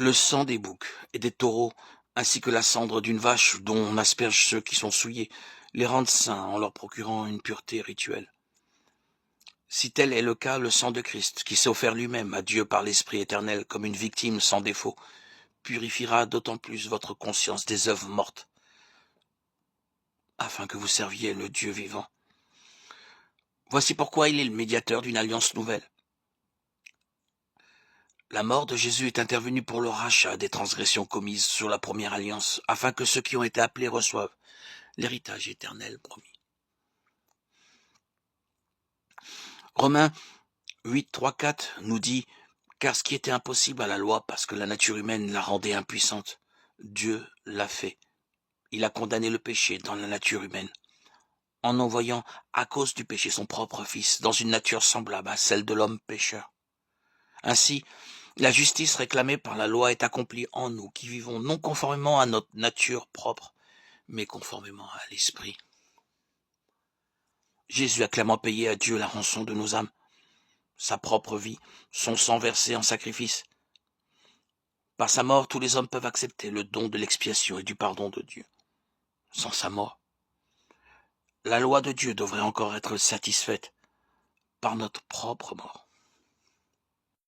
Le sang des boucs et des taureaux, ainsi que la cendre d'une vache dont on asperge ceux qui sont souillés, les rendent saints en leur procurant une pureté rituelle. Si tel est le cas, le sang de Christ, qui s'est offert lui-même à Dieu par l'Esprit éternel comme une victime sans défaut, purifiera d'autant plus votre conscience des œuvres mortes, afin que vous serviez le Dieu vivant. Voici pourquoi il est le médiateur d'une alliance nouvelle. La mort de Jésus est intervenue pour le rachat des transgressions commises sur la première alliance, afin que ceux qui ont été appelés reçoivent l'héritage éternel promis. Romains 8, 3, 4 nous dit « Car ce qui était impossible à la loi, parce que la nature humaine la rendait impuissante, Dieu l'a fait. Il a condamné le péché dans la nature humaine, en envoyant à cause du péché son propre Fils, dans une nature semblable à celle de l'homme pécheur. Ainsi, la justice réclamée par la loi est accomplie en nous, qui vivons non conformément à notre nature propre, mais conformément à l'Esprit. » Jésus a clairement payé à Dieu la rançon de nos âmes, sa propre vie, son sang versé en sacrifice. Par sa mort, tous les hommes peuvent accepter le don de l'expiation et du pardon de Dieu. Sans sa mort, la loi de Dieu devrait encore être satisfaite par notre propre mort.